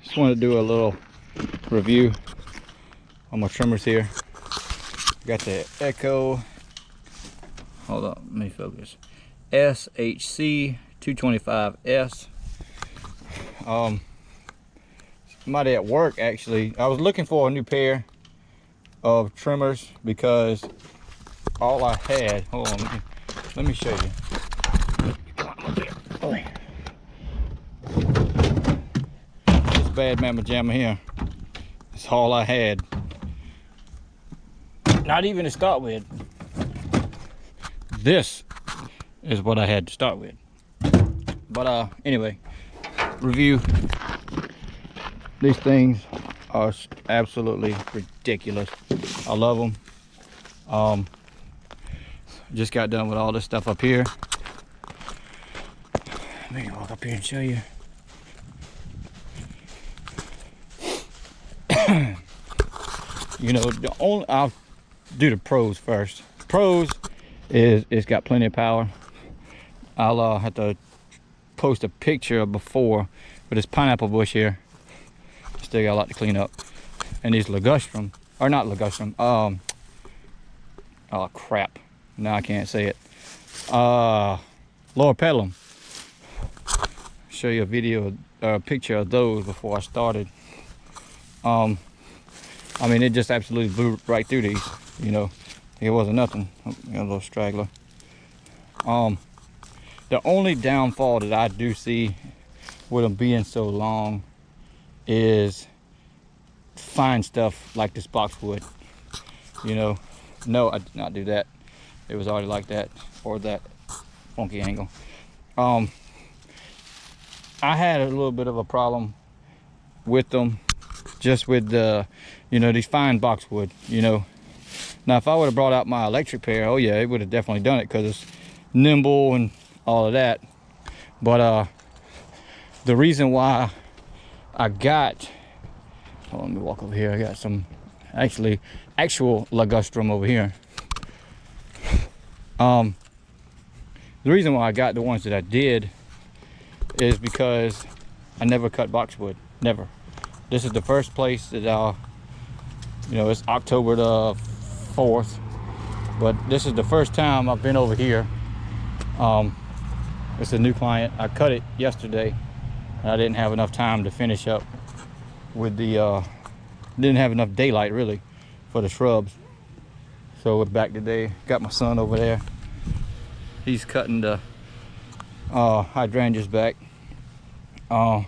Just want to do a little review on my trimmers here. Got the Echo, hold on, let me focus, SHC-225S. Somebody at work, actually, I was looking for a new pair of trimmers because all I had, hold on, let me show you. Come on, up here. This bad mamma jamma here, that's all I had. Not even to start with. This is what I had to start with. But anyway, review. These things are absolutely ridiculous. I love them. Just got done with all this stuff up here. Let me walk up here and show you. You know, I'll do the pros first. Pros is it's got plenty of power. I'll have to post a picture of before, but this pineapple bush here still got a lot to clean up. And these ligustrum, or not ligustrum, oh crap, now I can't say it. Lower pedalum. Show you a video, a picture of those before I started. I mean, it just absolutely blew right through these, you know. It wasn't nothing. Oh, got a little straggler. The only downfall that I do see with them being so long is fine stuff like this boxwood. You know, no, I did not do that. It was already like that, or that funky angle. I had a little bit of a problem with them, just with the, you know, these fine boxwood, you know. Now, if I would have brought out my electric pair, oh yeah, it would have definitely done it because it's nimble and all of that. But the reason why I got, hold on, let me walk over here. I got some actual ligustrum over here. The reason why I got the ones that I did is because I never cut boxwood, never. This is the first place that you know, it's October the 4th, but this is the first time I've been over here. It's a new client. I cut it yesterday and I didn't have enough time to finish up with the didn't have enough daylight really for the shrubs, so we're back today. Got my son over there, he's cutting the hydrangeas back. I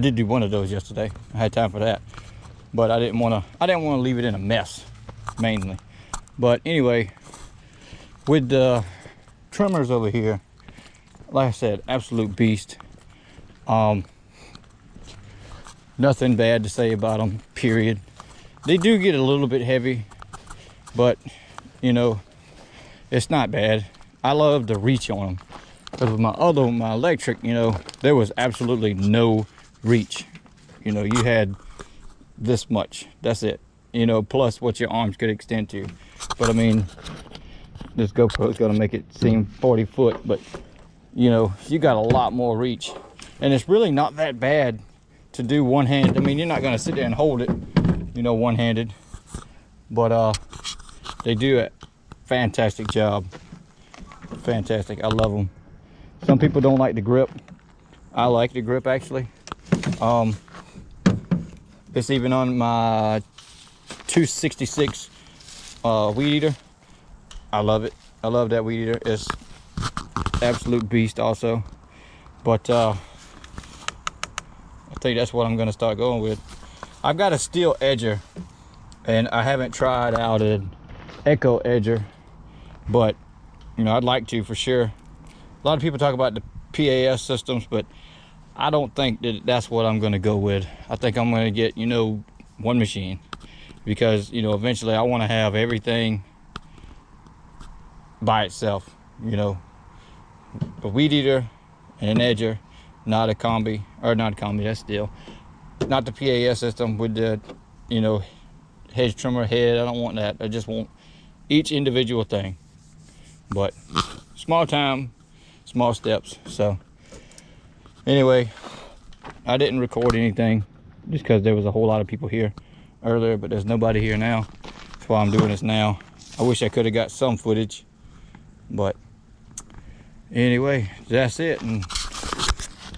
did do one of those yesterday. I had time for that, but I didn't want to leave it in a mess mainly. But anyway, with the trimmers over here, like I said, absolute beast. Nothing bad to say about them, period. They do get a little bit heavy, but you know, it's not bad. I love the reach on them, because with my electric, you know, there was absolutely no reach. You know, you had this much, that's it, you know, plus what your arms could extend to. But I mean, this GoPro is going to make it seem 40 foot, but you know, you got a lot more reach, and it's really not that bad to do one hand. I mean, you're not going to sit there and hold it, you know, one-handed, but they do a fantastic job. Fantastic. I love them. Some people don't like the grip. I like the grip, actually. It's even on my 266 weed eater. I love it. I love that weed eater. It's absolute beast also. But I think that's what I'm going to start going with. I've got a steel edger, and I haven't tried out an Echo edger, but you know, I'd like to for sure. A lot of people talk about the PAS systems, but I don't think that that's what I'm going to go with. I think I'm going to get, you know, one machine, because you know, eventually I want to have everything by itself. You know, a weed eater and an edger, not a combi, or not a combi, that's Sthil. Not the PAS system with the, you know, hedge trimmer head. I don't want that. I just want each individual thing. But small time, small steps. So anyway, I didn't record anything just because there was a whole lot of people here earlier, but there's nobody here now. That's why I'm doing this now. I wish I could have got some footage, but anyway, that's it. And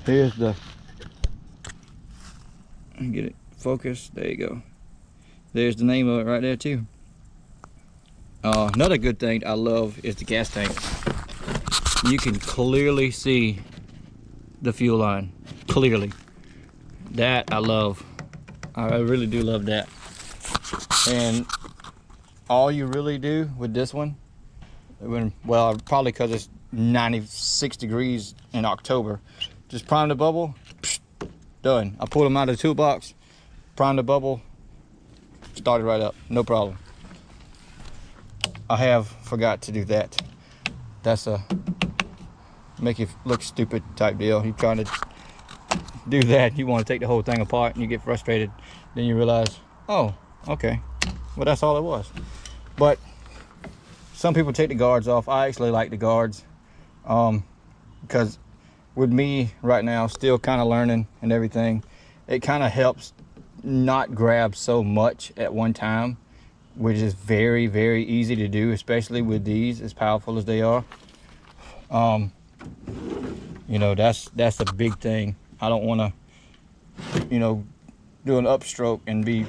here's the, get it focused, there you go. There's the name of it right there too. Another good thing I love is the gas tank. You can clearly see the fuel line, clearly. That I love. I really do love that. And all you really do with this one, well, probably because it's 96 degrees in October, just prime the bubble, done. I pulled them out of the toolbox, prime the bubble, started right up, no problem. I have forgot to do that. That's a make you look stupid type deal. You're trying to do that, you want to take the whole thing apart and you get frustrated. Then you realize, oh, okay, well, that's all it was. But some people take the guards off. I actually like the guards because with me right now, still kind of learning and everything, it kind of helps not grab so much at one time, which is very, very easy to do, especially with these as powerful as they are. You know, that's a big thing. I don't want to, you know, do an upstroke and be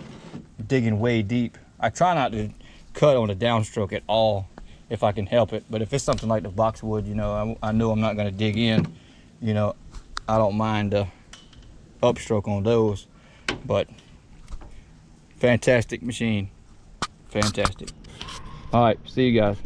digging way deep. I try not to cut on a downstroke at all if I can help it, but if it's something like the boxwood, you know, I know I'm not going to dig in, you know, I don't mind the upstroke on those. But fantastic machine, fantastic. All right, see you guys.